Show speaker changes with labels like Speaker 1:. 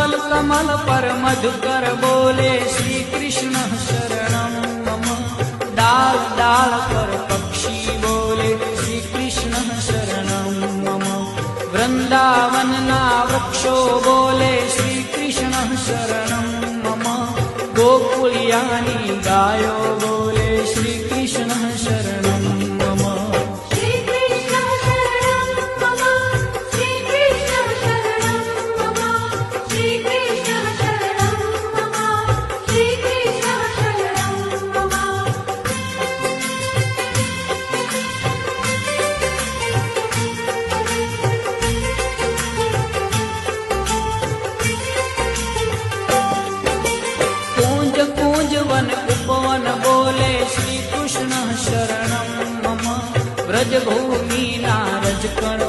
Speaker 1: कमल कमल पर मधुकर बोले श्री कृष्ण शरणं मम। डाल डाल पर पक्षी बोले श्री कृष्ण शरणं मम। वृंदावन ना वृक्षो बोले श्री कृष्ण शरणं मम। गोकुलियानी गायो बोले श्री कृष्ण शरणं मम।
Speaker 2: श्री कृष्ण शरणं मम। श्री कृष्ण शरणं मम। श्री कृष्ण शरणं मम। श्री कृष्ण शरणं मम।
Speaker 1: कूंज कूंज वन उपवन बोले श्री कृष्ण शरणं मम। व्रज भूमि ना रजकण